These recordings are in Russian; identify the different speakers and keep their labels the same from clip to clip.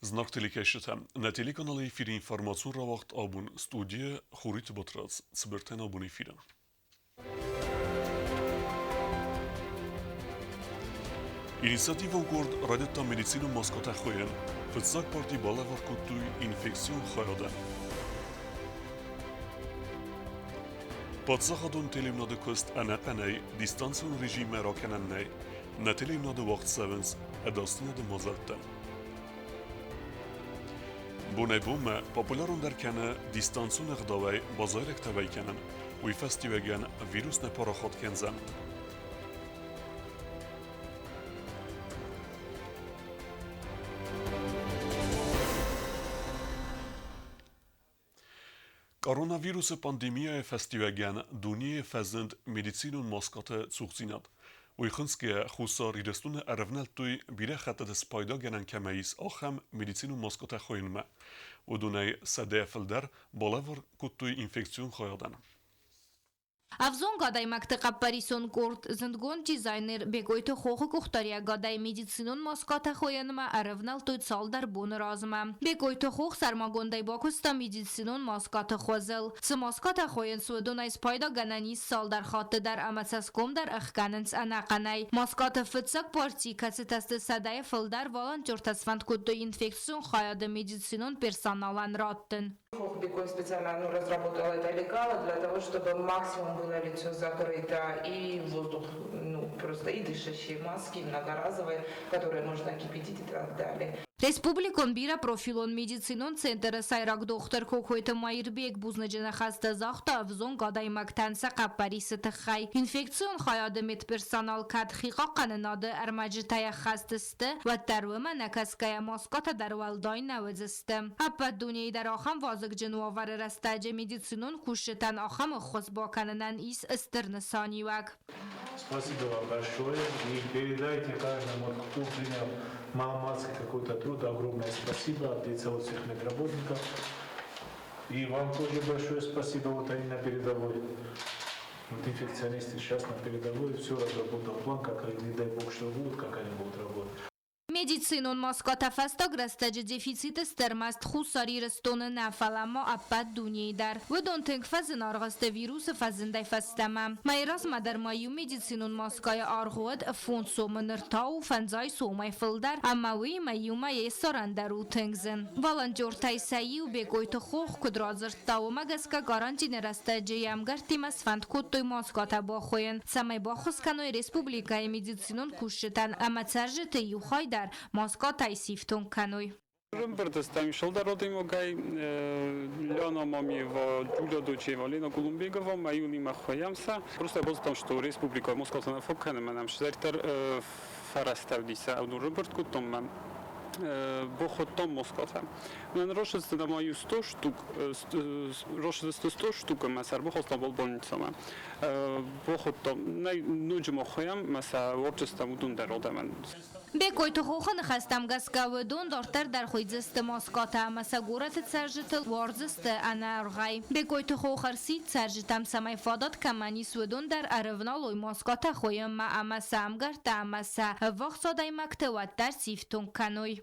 Speaker 1: Знак телекешетем. На телеканале эфир информацион рауагъд Абон студия Хуриты Батрадзимæ цæвиттон Абон эфирен. Инициативон къорд райдыдта медицинон маскатæ хуыйын. Фыццаг парти балæвар кодтой инфекцион хайадæн. Паддзахадон телеуынынады куыст æнæххæнæй. Дистанцион режиммæ ракæнæн. На телеуынынады уагъд цæуынц ædasdзинады мадзәлттә. Бунайбуме популярон дар кана дистанцион иғдавай базайрек табай канан уй фестивеген вирус не парахот кензан. Коронавирусы пандемия фестивеген дуния фезенд медицинон маскатæ цæуынц. Уйхынские хусар идестуне арвналтуй бире хатадес пайда генен кемеис ахам медицинон маскатæ хуыйын. Удунай садефлдер балæвар кодтой инфекцион хайадæн.
Speaker 2: Авзон гадай мактыqab парисон къорд зындгон дизайнер бегойты хохы кухтария гадай медицинон маскатæ хуыйынма арвналтуй цалдар бун разма. Бегойты хох сармагондай бакуста медицинон маскатæ хозыл. Цы маскатæ хуыйын судунай спайда гананис салдар хатты дар амацаском дар æххæнән æнæхъæнәй. Маскатæ Фыццаг парти кацетасты садефлдар волонтер тасфанд кодтой инфекцион хайады медицинон персоналан раттын.
Speaker 3: Бекой специально разработал это лекало для того, чтобы максимум было лицо закрыто и воздух, просто и дышащие маски многоразовые, которые можно кипятить и так далее.
Speaker 2: Республикон бира профилон медицинон центр сайрак доктор кокойты майырбек бузнаджана хаста захта авзон гадай мактанса қаппарисы тахай. Инфекцион хайады медперсонал кадхиqa қанынады әрмәджітая хастысты ваттарвыма накаская маската дарвалдай навызысты. Аппад дуней дар ахам вазык джинуавары растаджа медицинон кушетан ахам хозбаканынан ис истырнысанивак.
Speaker 4: Спасибо вам большое и передайте каждому, кто принял маломальский какой-то труд, огромное спасибо от лица всех медработников. И вам тоже большое спасибо, вот они на передовой. Вот инфекционисты сейчас на передовой, все разработал план, как не дай бог что будет, как они будут работать.
Speaker 2: медицинон маскатæ фестаг растаджа дефицит стермаст хусари рестона нафалама аппад дуней дар. Выдон тенг фазен аргасты вирусы фазендай фестама. Майраз мадар маю медицинон маская аргуад фонсо маныртау фанзай сомай фылдар. Аммауи маю мае сарандару тенгзен. Волонтер тайсайю бегойты хох кудразырттау магаска гарантин растаджа ямгартимас фанд кодтой маскатæ бахуен. Самай бахусканой республикай медицинон кушетан амацаржты юхайдар маскатæ цæвиттон каной.
Speaker 5: Предоставим шалдарот имогай Лена Мамиева, Джулия Дочева, Лена Голумбегова, Маюни Махаямса. Просто я там, что республика маскатæ на фоккане, нам шзартер фараставдиса, а Роберт Кутом бохотом маскатæ. Мен рошесте на мою 100 штук, рошесте 100 штук, масар бохостам бол больницама. Бохотом, нуджи махаям, маса ворчестам удун дародаман.
Speaker 2: Бекойты хохан хастам гаскавыдон дортар дар хуйзысты маскатæ маса гораты царжытыл варзысты анаргай. Бекойты хохар си царжытам самай фадат камани свыдон дар арывналой маскатæ хуыйын ма амаса амгарта амаса вахсадай мактываттар цæвиттон каной.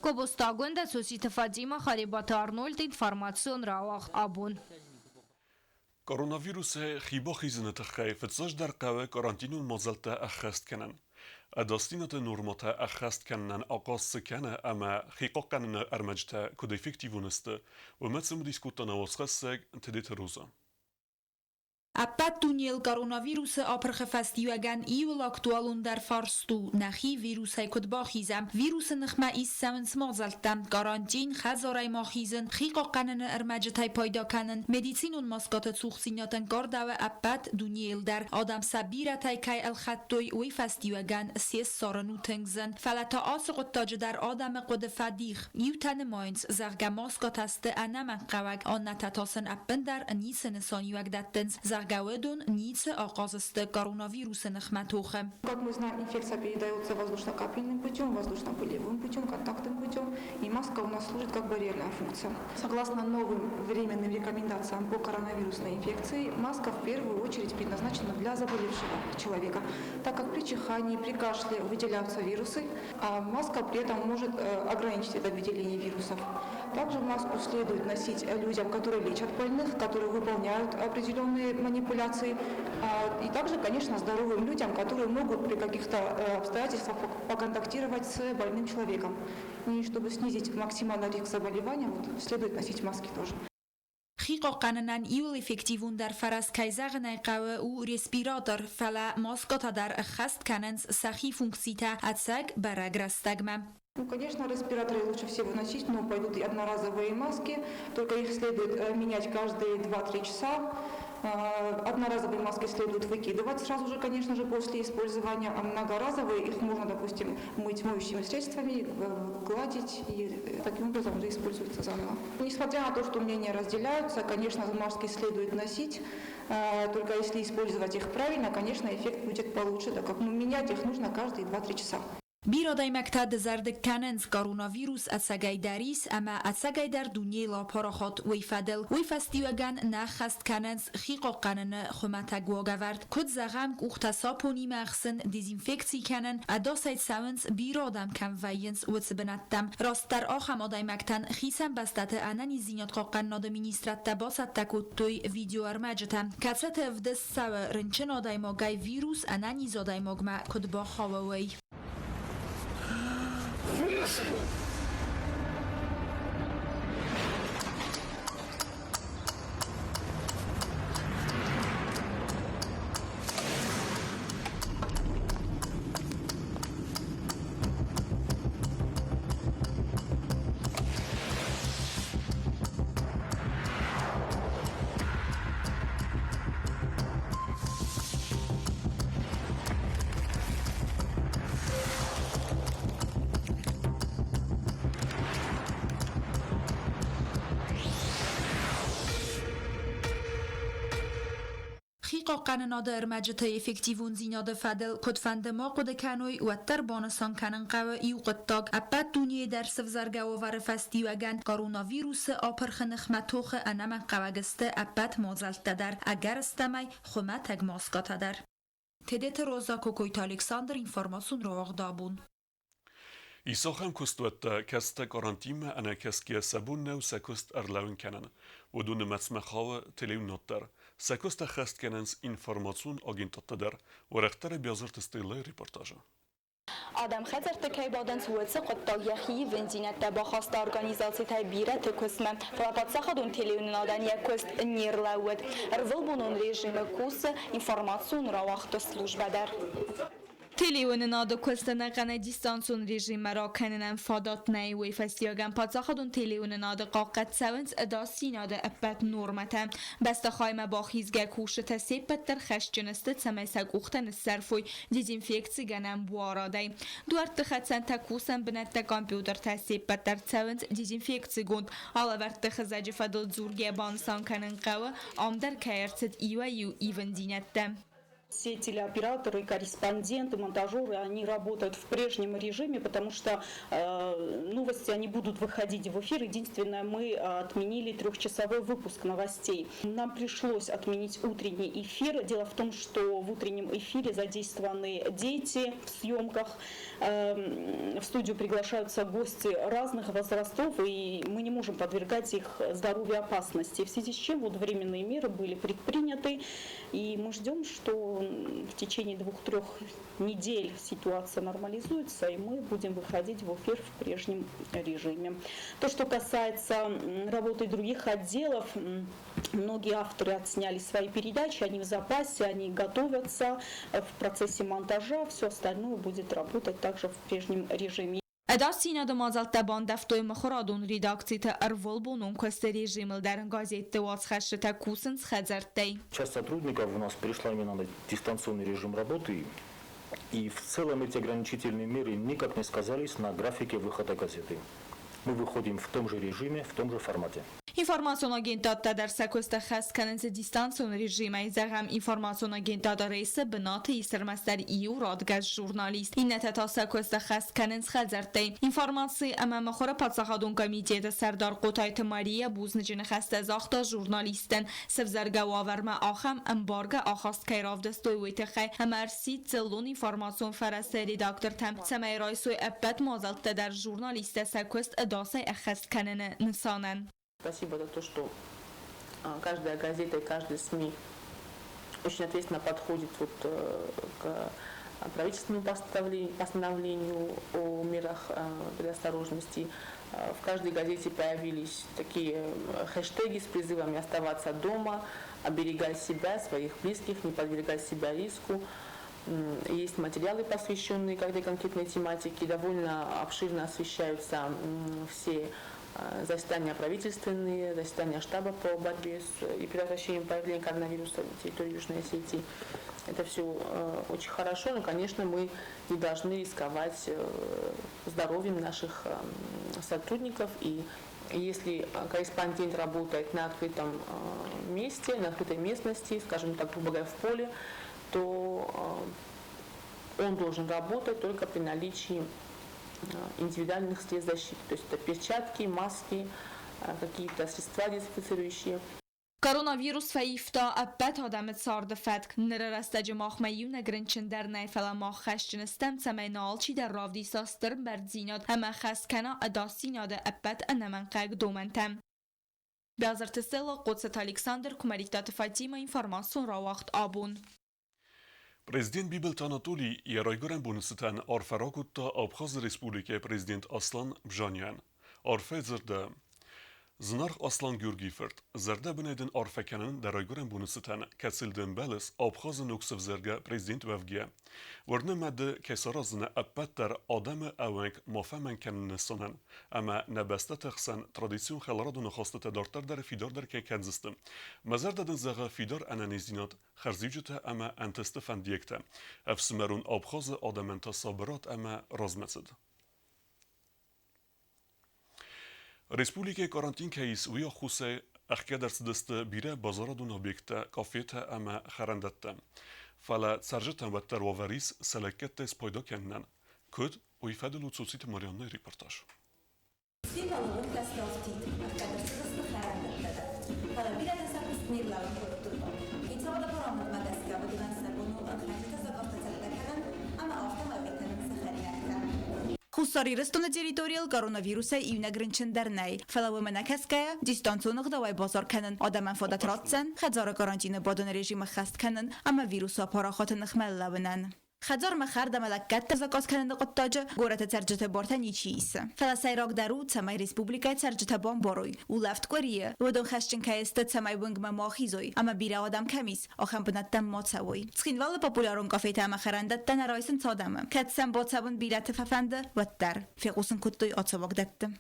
Speaker 2: Кобустагунда соситы Фадима Харибата Арнольд информацион рауагъд Абон.
Speaker 1: Коронавирусы хиба хизыны тахай Фыццаг дар қавы карантинон мадзәлттә æххæст канан. Ædasdзинады нормата æххæст канан aqasсы кана ама хиqa кананы әрмәджтә код эффективунысты. Өмәтсім дискуттана васқассәг тедеті роза.
Speaker 6: Аппад тунел коронавирусы апрхы фестивеген ивэл актуалун дар фарсту нахи вирусай код бахизам вирусы нахма ис цæуынц мадзәлттәм карантин хазарай махизын хиqa кананы әрмәджтәй пайда канын медицинон маскатæ цæуынцинятын кардавы аппад дунел дар адам сабиратәй кай әлхәттой уй фестивеген сес сарану тыңзын фалата асы qottaجı dar adam qod fadix yutani mainz zarga maskatæsты әнәмән qavag anna tatasın appın dar nisını saniyag dattins Севзаргауэдон нице оказысты коронавируса нахматуха.
Speaker 7: Как мы знаем, инфекция передается воздушно-капельным путем, воздушно-пылевым путем, контактным путем, и маска у нас служит как барьерная функция. Согласно новым временным рекомендациям по коронавирусной инфекции, маска в первую очередь предназначена для заболевшего человека, так как при чихании, при кашле выделяются вирусы, а маска при этом может ограничить это выделение вирусов. Также маску следует носить людям, которые лечат больных, которые выполняют определенные манипуляции, и также, конечно, здоровым людям, которые могут при каких-то обстоятельствах поконтактировать с больным человеком. И чтобы снизить максимальный риск заболевания, следует носить маски тоже.
Speaker 6: خیقا قننن ایول افکتیوون در فرس کیزاغ نیقاوه او ریسپیراتور فلا ماسکاتا در æххæст کننس سخی فункцита ацаг бараграстагма.
Speaker 7: Ну, конечно, респираторы лучше всего носить, но пойдут и одноразовые маски, только их следует менять каждые 2-3 часа. Одноразовые маски следует выкидывать сразу же, конечно же, после использования, а многоразовые их можно, допустим, мыть моющими средствами, гладить и таким образом уже используются заново. Несмотря на то, что мнения разделяются, конечно, маски следует носить, только если использовать их правильно, конечно, эффект будет получше, так как менять их нужно каждые 2-3 часа.
Speaker 6: بیرادای مکتد زرد کننز کاروناویروس اتساگای داریس اما اتساگای در دنیای لاپاراخات ویفادل ویفستیوگن نخست کننز خیقا قنن خمتگ واگورد کد زغم اختصاپونی مخصن دیزینفکسی کنن اداسای цæуынц بیرادم کم وینس وڅبنتم راست در آخم آدای مکتن خیسم بستت اننی زینات قاقن ناد مینیسترت باست کدтой ویدیو ارمجتم کترت افدس سو رنچن آدای ماگای ویروس اننی زادای ماگما کد با خواوی خیقا قنناده ارمجتای افکتیوون زیناده فدل کدفند ما قد کنوی و تر بانسان کنن قوه ایو قدتاگ اپت دونیه در سفزرگه و ورفستی وگن کاروناویروس آپرخ نخمتوخ انم قوگسته اپت مادزەلттە در اگر استمی خمتگ ماسکاتا در تدت روزا کوکویت الکساندر اینفورماسیون رواغد Абон.
Speaker 1: Isachen kustwet keste Garantieme en keskie sabunne ou sekust erlauen kennen, wo du ne metzmechawe teleuынынады. Sekust æххæст kennens Информацион агентаттадыр, wo rechtere biazırtı stille reportajı.
Speaker 8: Adam xəzərtə kəybadın suğutsı qıttaq yaxi vəndinətdə baxasta organizasiyətə birə tüküsmə. Паддзахадон телеуынынадан yakust nirləvət. Rvıl bunun rejimmæ kus информацион rauagъд службадar.
Speaker 2: телеуынынады куыстынақаны Дистанцион режиммæ ракæнæн фадатнæй ویفستیاگن Паддзахадон телеуынынады қаққат цæуынц ædasdзинады əppət normətə. Bəstəxaymə baxizgə kuşətə seppəttər xəşcünüstü цəməysəg uxtən sərfuy dezinfeksi gənən bu aradəy. Duartı xətsən təkusən binətdə kompüter tə seppəttər цæuынц dezinfeksi gund. Alavərtdə xəzəcə fədil dzurgə bansan kənən qəvə amdər kəyərtət ivə yu ivəndinətdə.
Speaker 9: Все телеоператоры, корреспонденты, монтажеры, они работают в прежнем режиме, потому что новости они будут выходить в эфир. Единственное, мы отменили 3-часовой выпуск новостей. Нам пришлось отменить утренний эфир. Дело в том, что в утреннем эфире задействованы дети в съемках. В студию приглашаются гости разных возрастов, и мы не можем подвергать их здоровью опасности. В связи с чем вот временные меры были предприняты, и мы ждем, что в течение 2-3 недель ситуация нормализуется, и мы будем выходить в эфир в прежнем режиме. То, что касается работы других отделов, многие авторы отсняли свои передачи, они в запасе, они готовятся в процессе монтажа, все остальное будет работать также в прежнем режиме.
Speaker 2: ædasdзинады mадзәлттە bandəftoy mıxıradun redakciyətə ərvol bunun көсті режимл дәрін газетті вацхәшіті кусынц xəzərttəy.
Speaker 10: Часть сотрудников у нас перешла именно на дистанционный режим работы, и в целом эти ограничительные меры никак не сказались на графике выхода газеты. Мы выходим в том же режиме, в том же формате.
Speaker 6: Информацион агентатта дар сакуст æxhæst къанынц дистанцион режиммæ загам информацион агентатта рейсе бинаты истермастер иу радгаз журналист. Иннете та сакуст æxhæst къанынц хазарте. Информации амам хора Паддзахадон комитет сардар кодтой Мария бузнجن خسته زاخت журналистен севзарга ваверма ахам эмбарга ахаст кайравдстоy витхай амарси целон информацион фарасте редактор там цæвиттон аппет мадзәлттæ дар журналист сакуст ædasдзинады æххæст къанын нсанан.
Speaker 11: Спасибо за то, что каждая газета и каждый СМИ очень ответственно подходит к правительственному постановлению о мерах предосторожности. В каждой газете появились такие хэштеги с призывами оставаться дома, оберегать себя, своих близких, не подвергать себя риску. Есть материалы, посвященные каждой конкретной тематике, довольно обширно освещаются все заседания правительственные, заседания штаба по борьбе с и предотвращением появления коронавируса на территории Южной Осетии. Это все очень хорошо, но, конечно, мы не должны рисковать здоровьем наших сотрудников. И если корреспондент работает на открытом месте, на открытой местности, скажем так, грубо говоря, в поле, то он должен работать только при наличии индивидуальных средств защиты, то есть это перчатки, маски, какие-то средства дезинфицирующие.
Speaker 6: Коронавирус фаифта аппет адамет сард фатк неррастаج махмайун гринчин در نیفلا ماه خشجنستم سمینال چی در رافدی ساستر برزیناد اما خسکنا ædasdзинады аппет انمنقاق دومنتم. بازرتسلا قدست الکساندر کمریکتات فاتیما информацион рауагъд Абон.
Speaker 1: Президент Бибелт Анатолий ярайгорен бонуситан арфаракутта Абхаз Республике президент Аслан Бжанян. Арфе зерде Знарх Аслан Гюргиферт зерде бинеден арфеканын дарайгорен бонуситан касилден белес Абхаз нуксев зерге президент вевге. ورنه مده کسارازنه اپت در آدم اوانک مافهمن کنن سنن اما نبسته تخسن ترادیسیون خلارادو نخواسته تدارتر در فیدار در که کنزستم مزر دادن زغا فیدار انانیزینات خرزیجته اما انتسته فندیکته افسمرون آبخاز آدمن تا صابرات اما رازمسد Республика карантин кейс ویا خوسه اخکه درس دست بیره بازارادون объекта کافیته اما خرندته فلا سرجتن و ترواوریس سلکت سپایدا کنن کد و ایفاد لوتسوسیت ماریانه ریپورتاج
Speaker 6: Хусари рестона территориал коронавируса и нагринчин дарнай. Фалавы накаская, дистанционных давай базар канен, адаман фодат радцен, хадзара карантины бодон режима хаст канен, ама вируса парахотных меллавнан. خزار مخر دملکت تزاکاس کننده قطاجه گورت ترجت بارتنی چیست. فلسای راگ درو تمای ریسپوبلیکای ترجت بام باروی و لفت کوریه و دون خشچن کایست تمای ونگ ماخیزوی اما بیره آدم کمیس آخم بنت دم ماتسوی. سخینوال پاپولارون کافه تام خرنده تن رایسن صادمه. کتسم باتسابون بیرت ففنده و در فیقوسن کدтой آتسواق دتم.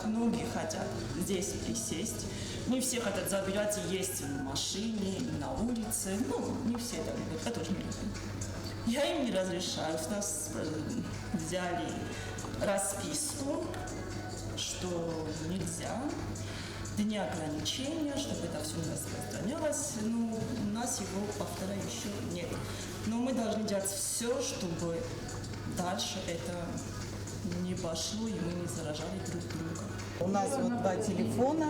Speaker 12: Многие хотят здесь присесть, не все хотят забирать есть в машине, на улице, ну не все это любят, это тоже не любят. Я им не разрешаю. У нас взяли расписку, что нельзя, дни ограничения, чтобы это все не распространялось. Ну, у нас его, повторяю, еще нет. Но мы должны делать все, чтобы дальше это не пошло и мы не заражали друг друга.
Speaker 13: У нас вот 2 телефона,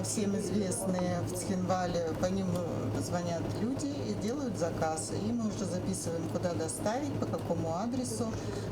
Speaker 13: всем известные в Цхинвале, по ним звонят люди и делают заказ. И мы уже записываем, куда доставить, по какому адресу.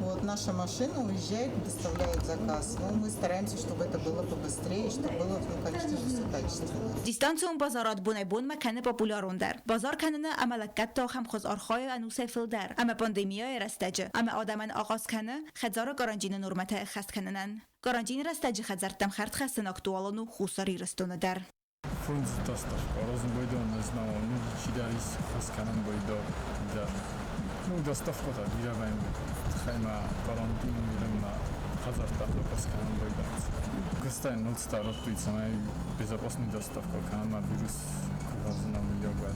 Speaker 13: Вот наша машина уезжает и доставляет заказ. Но мы стараемся, чтобы это было побыстрее, чтобы было, ну, конечно же, все качественно.
Speaker 6: Дистанцион базарат бун مکان پاپولارون در بازار کننه عملکت تا هم خوز آرخای انوسه فل در اما پاندمیای رستجه اما آدمان آغاز کنه خزار گارانجین نورمته خست کننن گارانجین رستجه خزرتم خرد خستن اکتوالانو خوصاری رستونه در
Speaker 14: فونز доставка розум бойдо не знал ну чидарис хасканан бойдо да ну доставка да бираваем хайма карантин мирна хазарта хасканан бойдо гостайн ну старо туйцамай безопасный доставка канама вирус кузна милиогад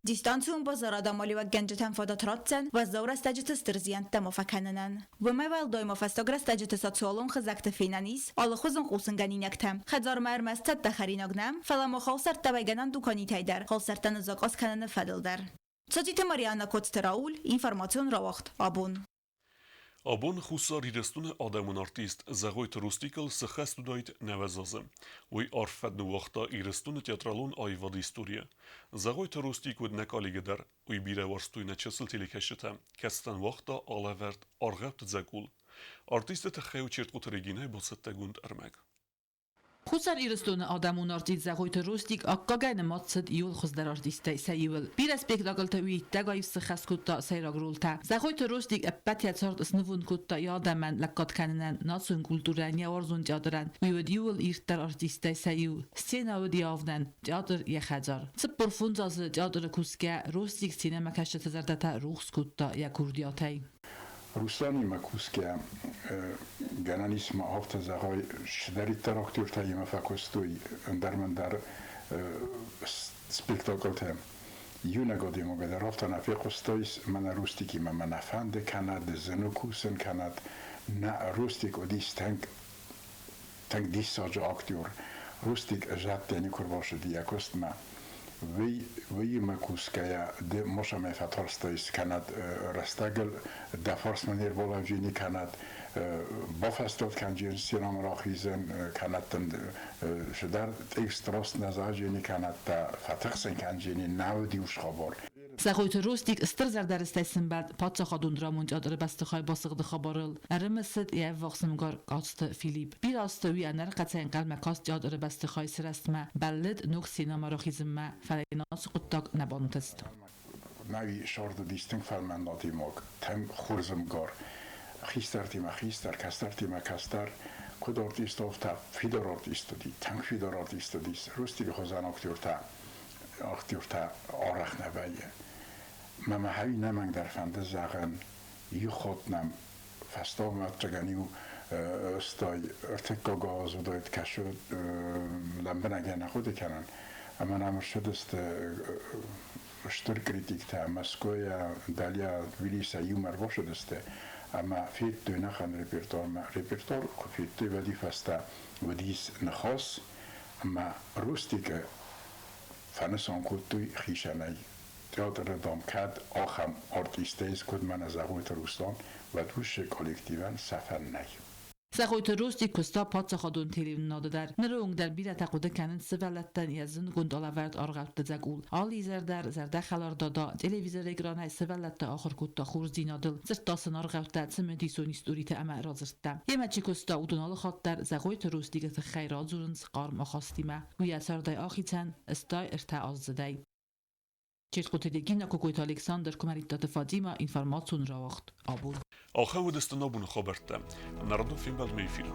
Speaker 6: Дистанцион базарадамали ва генджетен фадатратцен ва заура стаджет стырзиянт дамофаканенен. Вымайвал доймо фастогра стаджет социолон хызакты финанис, алыхузын қусынганинектем. Хадзар мәрмәстат тахариногнам, фаламо хаусарт табайганан дукани тайдар, хаусартан заказ кананы фадылдар. Цотите Марианна Коцтераул, информацион рауагъд, Абон.
Speaker 1: Абон хуса ридестун адамун артист загойт рустикл схасту дойт невезазым. Уй арфадну вахта ирестун театралун айвад история. Загойт рустик уд некалигедар, уй бире варстуйна чесл телекешета, кестан вахта алаверт аргабт закул. Артист тхеу чертқут регине босеттегунд армек.
Speaker 15: Хусар ирестون آدمون ارتید زغویت روستیک آکاگین ماتسد یول خوز در ارتیسته سیول. بیر اسپیکتاکل تاوی تگایف سخص کتا سیراگ رولتا. زغویت روستیک اپتیت سرد اسنوون کتا یادمن لکات کنن ناسون کلتورانی ورزون جادرن. ویود یول ایرت در ارتیسته سیول. سینا و دیافدن جادر یخجار. سب پرفونز از جادر کوسکه روستیک سینما کشت زردتا روخس کتا یا کردیاتی.
Speaker 16: Ruslani Makuske generalisma hafta zagaj šderita aktőrta ima fakostoi darmandar spektakeltem. Junagodi mogad hafta na fakostois mana rustiki ma mana fande kanad zenokusen kanad na rustik odis tank disaja aktőr rustik żatteni kurvaše diakost ma وی مکوسکیا ده مشامه فتارستایس کند رستگل دفارس منیر بالا جینی کند بافستاد کنجین سینام راخیزن کند شدر اکستراست نزا جینی کند تا فتخسن کنجینی نو دیوش خبر
Speaker 15: زغویت روستیک استرزر درستایسن بعد Паддзахадон رامونج آدر بستخای باسقد خبرل ارمسد یه وقسمگار قاست فیلیپ بیر آستوی انر قطعین قلم کاست جادر بستخای سرستما بلد نوک سینما راخیزم فریناس قطاق نبانتست.
Speaker 16: نوی شارد دیستن فلمنداتی ماگ تم خورزمگار خیستر کستر کد آرتیست آفتا فیدر آرتیست دی تنگ فیدر آرتیست دیست روستیک خوزن اختیورتا آرخ نبایه مما هایی نمانگ در فنده زغن یو خودنم فستا مدرگنیو استای ارتکا گاز و داید کشود لنبه نگه نخوده کنن اما نمر شدست شتر کریتیک تا مسکویا دالیا ویلیسا یومر باشدسته اما فیت دوی نخن ریپرتور فیت دوی ودی فستا ودیس نخواست اما روستی که فنسان کدتوی خیشنای تئاتر دامکد آخم آرتیستیز کد من از زغویت روستان و دوش کالکتیون سفر نی.
Speaker 15: زغویت روستی کستا Паддзахадон телеуынынады дар. Ныры در بیره تقوده کنن سوالتن یزن گند آلاورد آرغبت زگول. آلی زردر زرده خلار دادا تلویزر اگرانه سوالت آخر کتا خورز دینادل. زرتاسن آرغبت سمدیسونیست اوریت اما رازرتم. یه مچی کستا اودونال خاد در زغویت روستی گت خیرات زورنس قارم آخاستیمه. گویا سردای آخیتن استای ارتعاز زدی. چرتقوتدگی نکوکویت الکساندر کمریت فاطیما اینفورماسیون رواگъд Абон.
Speaker 1: آخر ودست نبون خبرتم. نردو فیلم بعد میفیلم.